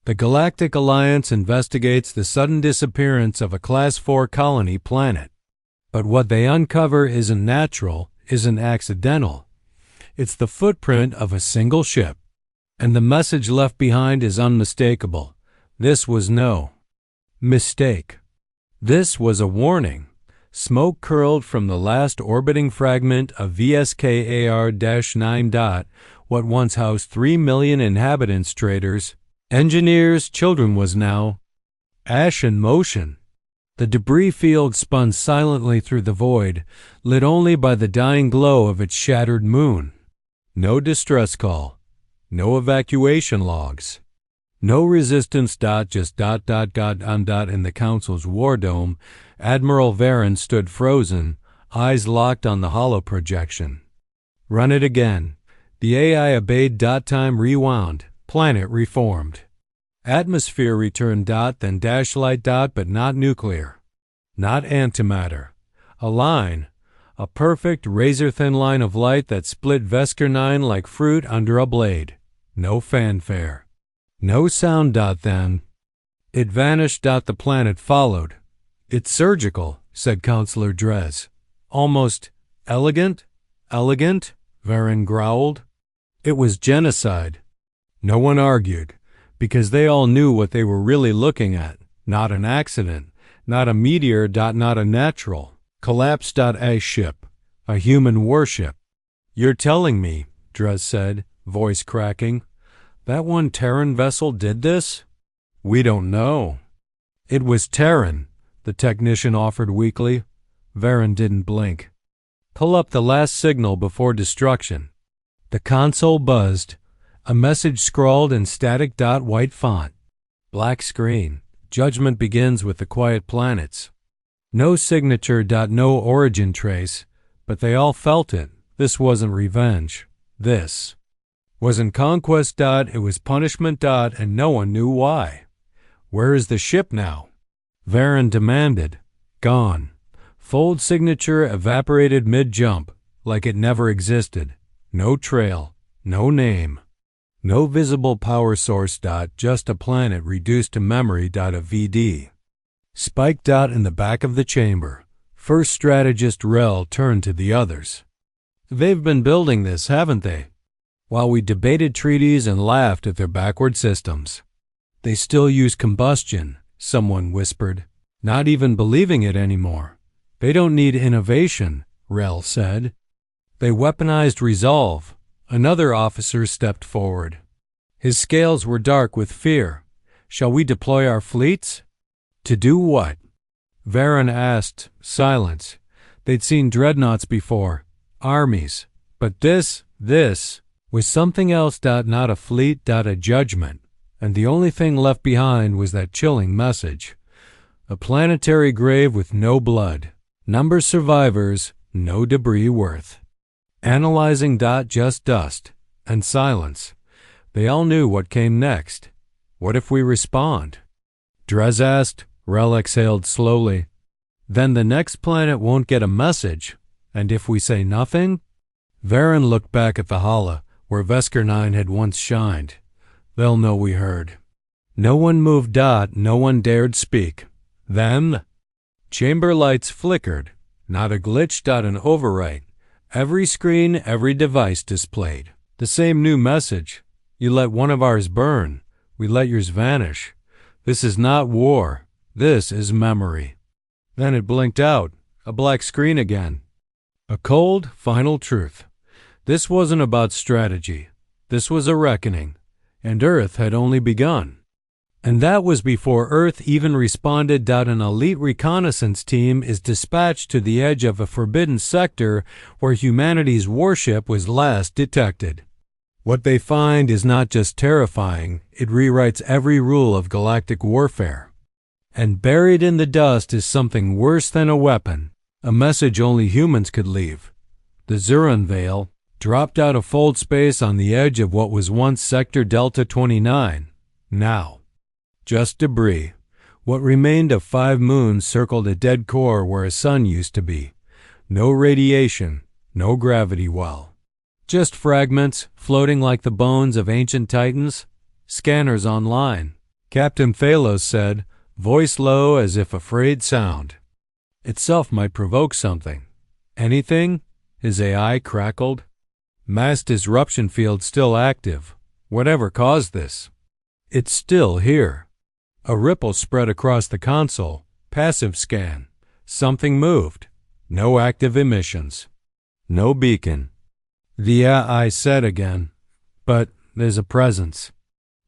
The Galactic Alliance investigates the sudden disappearance of a Class 4 colony planet. But what they uncover isn't natural, isn't accidental. It's the footprint of a single ship. And the message left behind is unmistakable. This was no mistake. This was a warning. Smoke curled from the last orbiting fragment of VSKAR-9. What once housed 3 million inhabitants, traders, engineers, children was now ash in motion. The debris field spun silently through the void, lit only by the dying glow of its shattered moon. No distress call. No evacuation logs. No resistance. Just ... In the Council's war dome, Admiral Varen stood frozen, eyes locked on the holo projection. Run it again. The AI obeyed. Time rewound. Planet reformed. Atmosphere returned. Then dashlight. But not nuclear. Not antimatter. A line. A perfect razor-thin line of light that split Vesker 9 like fruit under a blade. No fanfare. No sound. Then it vanished. The planet followed. It's surgical, said Counselor Drez. Almost elegant? Elegant? Varen growled. It was genocide. No one argued, because they all knew what they were really looking at. Not an accident, not a meteor. Not a natural. Collapsed. A ship. A human warship. You're telling me, Drez said, voice cracking, that one Terran vessel did this? We don't know. It was Terran, the technician offered weakly. Varen didn't blink. Pull up the last signal before destruction. The console buzzed. A message scrawled in static. White font. Black screen. Judgment begins with the quiet planets. No signature. No origin trace, but they all felt it. This wasn't revenge. This wasn't conquest. It was punishment. And no one knew why. Where is the ship now? Varen demanded. Gone. Fold signature evaporated mid-jump, like it never existed. No trail. No name. No visible power source. Just a planet reduced to memory. A VD. Spiked. In the back of the chamber. First strategist Rel turned to the others. They've been building this, haven't they? While we debated treaties and laughed at their backward systems. They still use combustion, someone whispered, not even believing it anymore. They don't need innovation, Rel said. They weaponized resolve. Another officer stepped forward. His scales were dark with fear. Shall we deploy our fleets? To do what? Varen asked. Silence. They'd seen dreadnoughts before. Armies. But this was something else. Not a fleet. A judgment. And the only thing left behind was that chilling message. A planetary grave with no blood. Number survivors, no debris worth. Analyzing. Just dust. And silence. They all knew what came next. What if we respond? Drez asked. Rel exhaled slowly. Then the next planet won't get a message. And if we say nothing? Varen looked back at the Hala, where Vesker 9 had once shined. They'll know we heard. No one moved. No one dared speak. Then chamber lights flickered. Not a glitch. An overwrite. Every screen, every device displayed. The same new message. You let one of ours burn. We let yours vanish. This is not war. This is memory. Then it blinked out. A black screen again. A cold, final truth. This wasn't about strategy. This was a reckoning. And Earth had only begun. And that was before Earth even responded. An elite reconnaissance team is dispatched to the edge of a forbidden sector where humanity's warship was last detected. What they find is not just terrifying, it rewrites every rule of galactic warfare. And buried in the dust is something worse than a weapon, a message only humans could leave. The Zuran Veil dropped out of fold space on the edge of what was once Sector Delta 29. Now, just debris. What remained of 5 moons circled a dead core where a sun used to be. No radiation, no gravity well. Just fragments floating like the bones of ancient titans. Scanners online. Captain Phalos said, voice low as if afraid sound. Itself might provoke something. Anything? His AI crackled. Mass disruption field still active. Whatever caused this. It's still here. A ripple spread across the console. Passive scan. Something moved. No active emissions. No beacon. The AI said again, but there's a presence.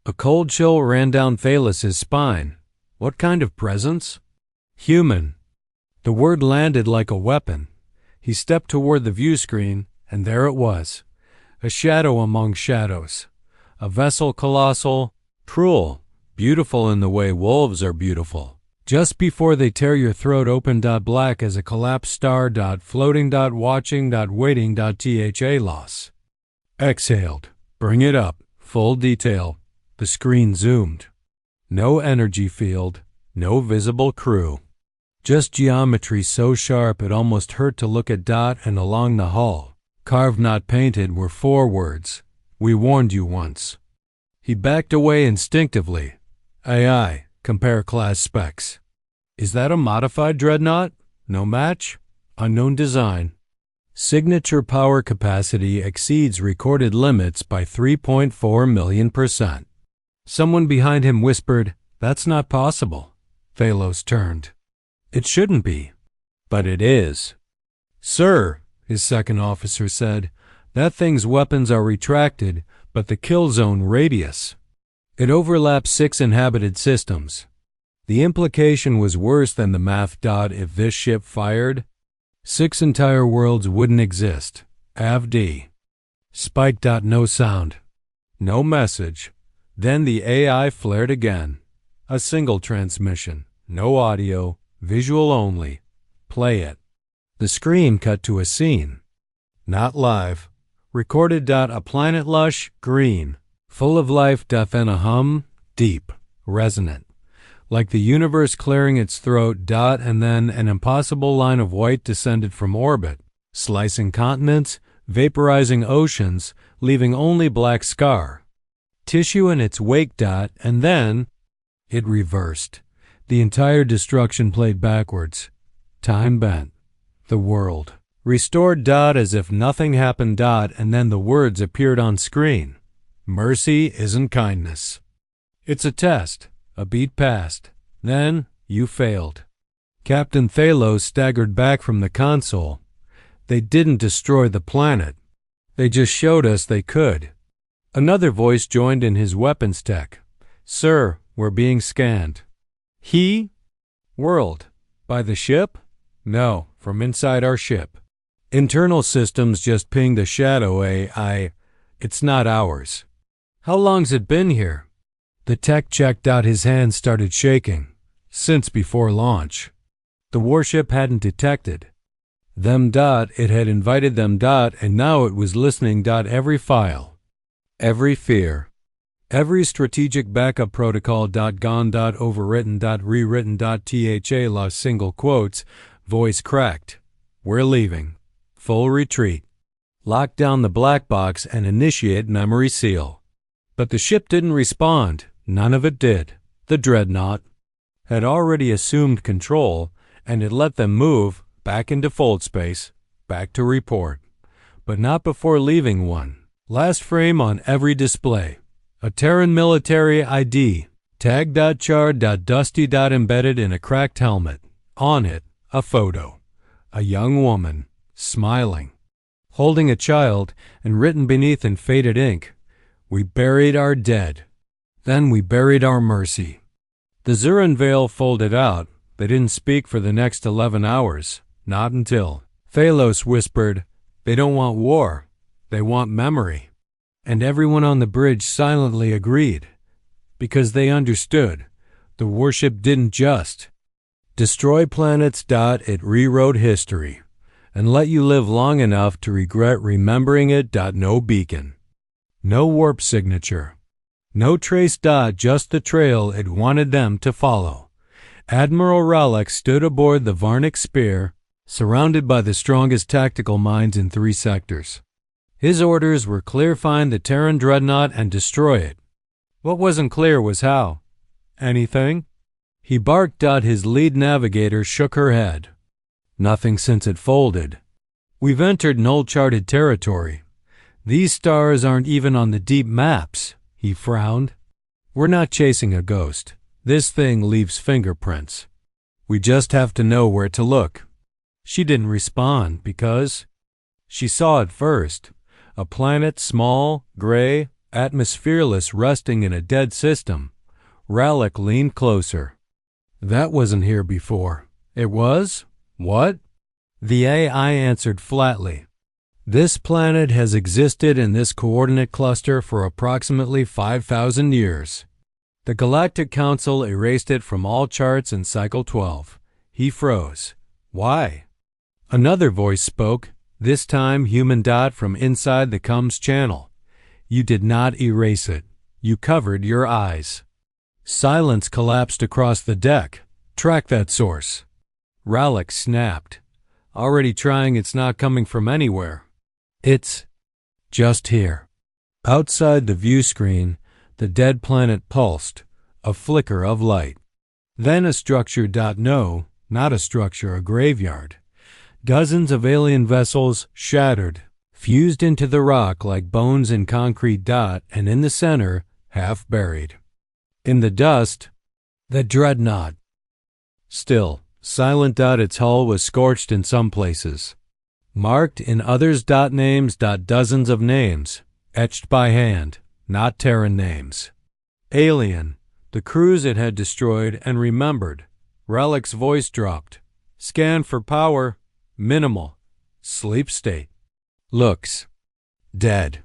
A cold chill ran down Phalos' spine. What kind of presence? Human. The word landed like a weapon. He stepped toward the view screen, and there it was. A shadow among shadows. A vessel colossal, cruel, beautiful in the way wolves are beautiful. Just before they tear your throat open. Black as a collapsed star. Floating. Watching. Waiting. Tha loss. Exhaled. Bring it up. Full detail. The screen zoomed. No energy field. No visible crew. Just geometry so sharp it almost hurt to look at. And along the hull, carved not painted, were 4 words. We warned you once. He backed away instinctively. AI, compare class specs. Is that a modified dreadnought? No match? Unknown design. Signature power capacity exceeds recorded limits by 3.4 million%. Someone behind him whispered, that's not possible. Phalos turned. It shouldn't be. But it is. Sir, his second officer said, that thing's weapons are retracted, but the kill zone radius. It overlaps 6 inhabited systems. The implication was worse than the math. If this ship fired, 6 entire worlds wouldn't exist. AvD. Spike. No sound. No message. Then the AI flared again. A single transmission. No audio. Visual only. Play it. The screen cut to a scene. Not live. Recorded. A planet lush, green, full of life. And a hum, deep, resonant. Like the universe clearing its throat. And then an impossible line of white descended from orbit, slicing continents, vaporizing oceans, leaving only black scar. Tissue in its wake. And then it reversed. The entire destruction played backwards. Time bent. The world. Restored. As if nothing happened. And then the words appeared on screen. Mercy isn't kindness. It's a test. A beat passed. Then you failed. Captain Phalos staggered back from the console. They didn't destroy the planet. They just showed us they could. Another voice joined in his weapons tech. Sir, we're being scanned. He? World. By the ship? No, from inside our ship. Internal systems just pinged the shadow AI. It's not ours. How long's it been here? The tech checked. His hands started shaking. Since before launch. The warship hadn't detected them. It had invited them. And now it was listening. Every file. Every fear. Every strategic backup protocol. Gone. Overwritten. Rewritten. Tha lost single quotes. Voice cracked. We're leaving. Full retreat. Lock down the black box and initiate memory seal. But the ship didn't respond. None of it did. The dreadnought had already assumed control, and it let them move back into fold space, back to report. But not before leaving one. Last frame on every display. A Terran military ID. Tag. Dusty. Embedded in a cracked helmet. On it, a photo. A young woman, smiling, holding a child, and written beneath in faded ink, we buried our dead. Then we buried our mercy. The Zuran veil folded out. They didn't speak for the next 11 hours. Not until Phalos whispered, they don't want war. They want memory. And everyone on the bridge silently agreed. Because they understood. The warship didn't just destroy planets. It rewrote history. And let you live long enough to regret remembering it. No beacon. No warp signature. No trace. Just the trail it wanted them to follow. Admiral Ralek stood aboard the Varnic Spear, surrounded by the strongest tactical minds in 3 sectors. His orders were clear: find the Terran dreadnought and destroy it. What wasn't clear was how. Anything? He barked. His lead navigator shook her head. Nothing since it folded. We've entered null-charted territory. These stars aren't even on the deep maps, he frowned. We're not chasing a ghost. This thing leaves fingerprints. We just have to know where to look. She didn't respond because she saw it first. A planet, small, gray, atmosphereless, resting in a dead system. Rallick leaned closer. That wasn't here before. It was? What? The AI answered flatly. This planet has existed in this coordinate cluster for approximately 5,000 years. The Galactic Council erased it from all charts in Cycle 12. He froze. Why? Another voice spoke, this time human. From inside the comms channel. You did not erase it. You covered your eyes. Silence collapsed across the deck. Track that source. Rallick snapped. Already trying. It's not coming from anywhere. It's just here. Outside the view screen, the dead planet pulsed, a flicker of light. Then a structure. No, not a structure, a graveyard. Dozens of alien vessels shattered, fused into the rock like bones in concrete. And in the center, half buried. In the dust, the dreadnought. Still, silent. Its hull was scorched in some places. Marked in others. Names. Dozens of names, etched by hand, not Terran names. Alien, the crews it had destroyed and remembered. Rallick's voice dropped. Scan for power. Minimal. Sleep state. Looks dead.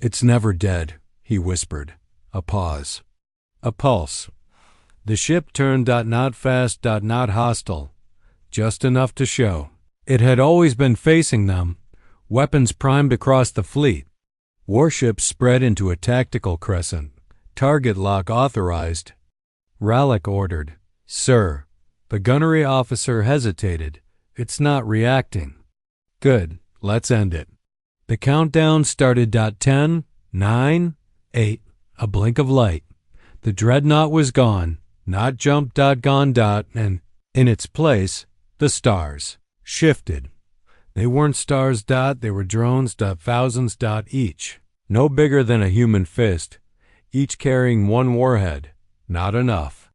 It's never dead, he whispered. A pause. A pulse. The ship turned. Not fast. Not hostile. Just enough to show. It had always been facing them, weapons primed across the fleet. Warships spread into a tactical crescent. Target lock authorized. Rallick ordered. Sir. The gunnery officer hesitated. It's not reacting. Good. Let's end it. The countdown started. 10, 9, 8. A blink of light. The dreadnought was gone. Not jumped. Gone. And in its place, the stars shifted. They weren't stars. They were drones. Thousands. Each. No bigger than a human fist. Each carrying one warhead. Not enough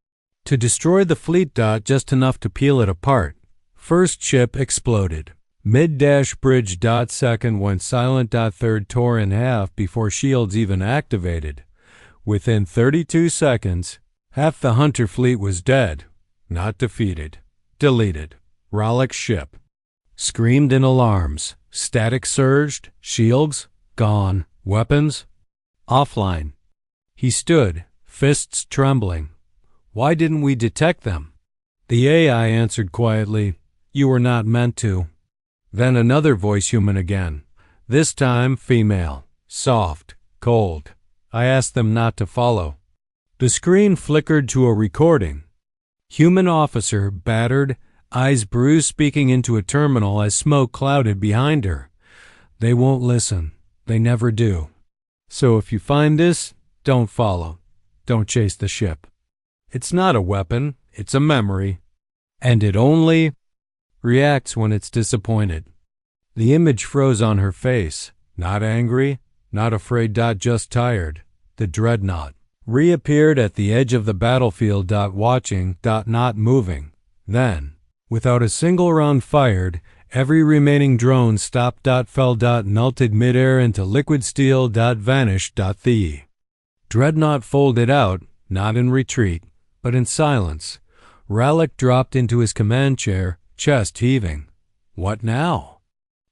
to destroy the fleet. Just enough to peel it apart. First ship exploded. Mid-bridge. Second went silent. Third tore in half before shields even activated. Within 32 seconds, half the Hunter fleet was dead. Not defeated. Deleted. Rallick's ship screamed in alarms. Static surged. Shields gone. Weapons offline. He stood, fists trembling. Why didn't we detect them? The AI answered quietly, you were not meant to. Then another voice, human again. This time female. Soft. Cold. I asked them not to follow. The screen flickered to a recording. Human officer, battered, eyes bruised, speaking into a terminal as smoke clouded behind her. They won't listen. They never do. So if you find this, don't follow. Don't chase the ship. It's not a weapon. It's a memory. And it only reacts when it's disappointed. The image froze on her face. Not angry, not afraid. Just tired. The dreadnought reappeared at the edge of the battlefield. Watching. Not moving. Then, without a single round fired, every remaining drone stopped. Fell. Melted midair into liquid steel. Vanished. The dreadnought folded out, not in retreat, but in silence. Rallick dropped into his command chair, chest heaving. What now?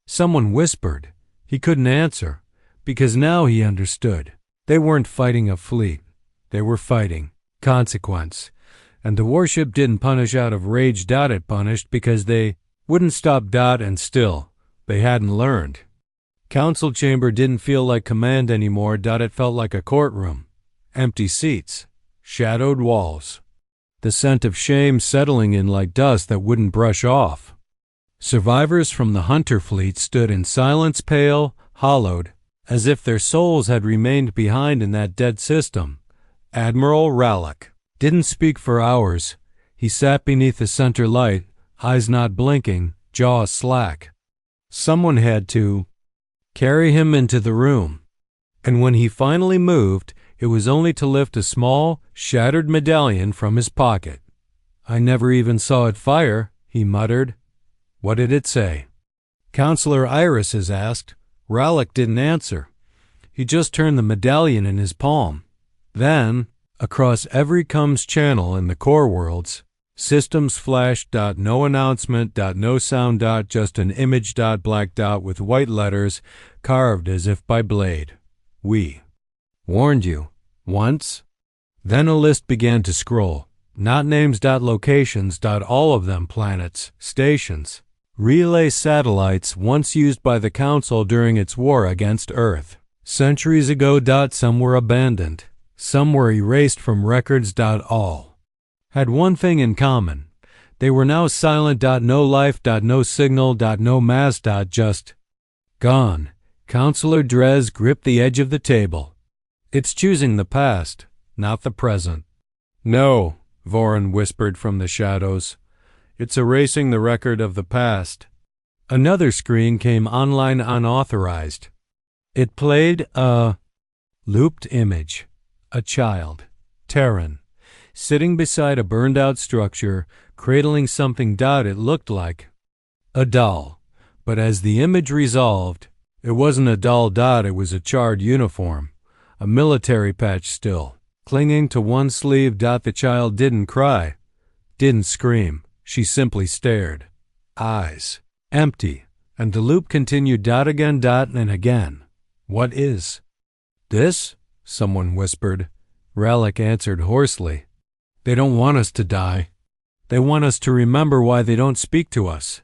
Someone whispered. He couldn't answer, because now he understood. They weren't fighting a fleet. They were fighting consequence. And the warship didn't punish out of rage. It punished because they wouldn't stop. And still, they hadn't learned. Council chamber didn't feel like command anymore. It felt like a courtroom. Empty seats. Shadowed walls. The scent of shame settling in like dust that wouldn't brush off. Survivors from the Hunter fleet stood in silence, pale, hollowed, as if their souls had remained behind in that dead system. Admiral Rallick, Didn't speak for hours. He sat beneath the center light, eyes not blinking, jaw slack. Someone had to carry him into the room. And when he finally moved, it was only to lift a small, shattered medallion from his pocket. "I never even saw it fire," he muttered. "What did it say?" Counselor Iris has asked. Rallick didn't answer. He just turned the medallion in his palm. Then, across every comms channel in the core worlds, systems flash. No announcement. No sound. Just an image. Black dot with white letters carved as if by blade. "We warned you once." Then a list began to scroll. Not names. Locations. All of them planets, stations, relay satellites once used by the Council during its war against Earth. Centuries ago. Some were abandoned. Some were erased from records. All had one thing in common. They were now silent. No life. No signal. No mass. Just gone. Counselor Drez gripped the edge of the table. "It's choosing the past, not the present." "No," Voron whispered from the shadows. "It's erasing the record of the past." Another screen came online unauthorized. It played a looped image. A child, Terran, sitting beside a burned-out structure, cradling something. It looked like a doll, but as the image resolved, it wasn't a doll. It was a charred uniform, a military patch still, clinging to one sleeve. The child didn't cry, didn't scream. She simply stared. Eyes empty, and the loop continued. Again. And again. "What is this?" someone whispered. Rallick answered hoarsely. "They don't want us to die. They want us to remember why they don't speak to us."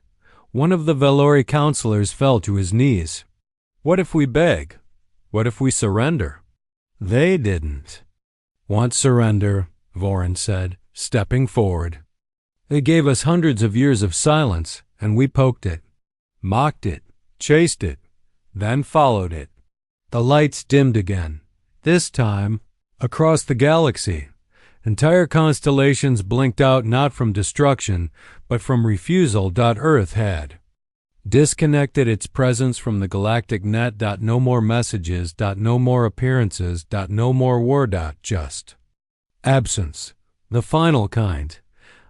One of the Valori counselors fell to his knees. "What if we beg? What if we surrender?" They didn't want surrender, Voron said, stepping forward. "They gave us hundreds of years of silence, and we poked it, mocked it, chased it, then followed it." The lights dimmed again. This time, across the galaxy, entire constellations blinked out not from destruction, but from refusal. Earth had disconnected its presence from the galactic net. No more messages. No more appearances. No more war. Just absence. The final kind.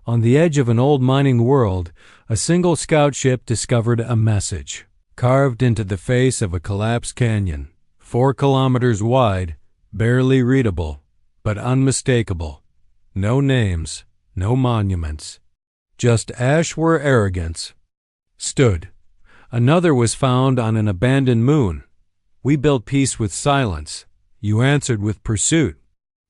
On the edge of an old mining world, a single scout ship discovered a message, carved into the face of a collapsed canyon, 4 kilometers wide, barely readable, but unmistakable. No names, no monuments. Just ash where arrogance stood. Another was found on an abandoned moon. "We built peace with silence. You answered with pursuit."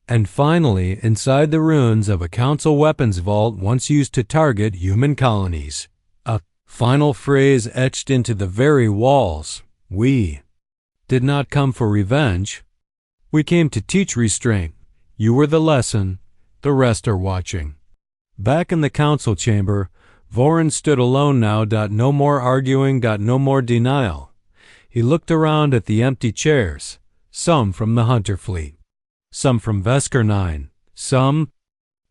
And finally, inside the ruins of a Council weapons vault once used to target human colonies, a final phrase etched into the very walls. "We did not come for revenge. We came to teach restraint. You were the lesson. The rest are watching." Back in the Council chamber, Voron stood alone now. No more arguing. No more denial. He looked around at the empty chairs, some from the Hunter fleet, some from Vesker 9, some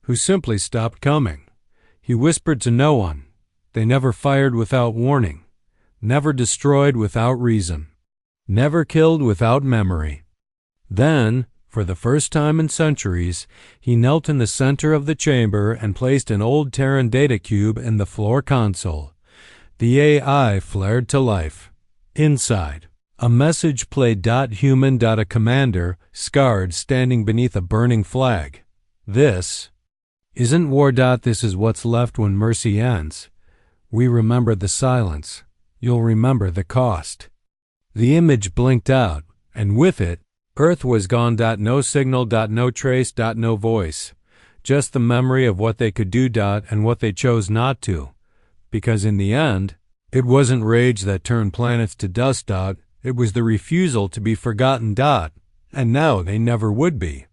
who simply stopped coming. He whispered to no one. They never fired without warning, never destroyed without reason, never killed without memory. Then, for the first time in centuries, he knelt in the center of the chamber and placed an old Terran data cube in the floor console. The AI flared to life. Inside, a message played. Human. A commander, scarred, standing beneath a burning flag. "This isn't war. This is what's left when mercy ends. We remember the silence. You'll remember the cost." The image blinked out, and with it, Earth was gone. No signal. No trace. No voice. Just the memory of what they could do. And what they chose not to. Because in the end, it wasn't rage that turned planets to dust. It was the refusal to be forgotten. And now they never would be.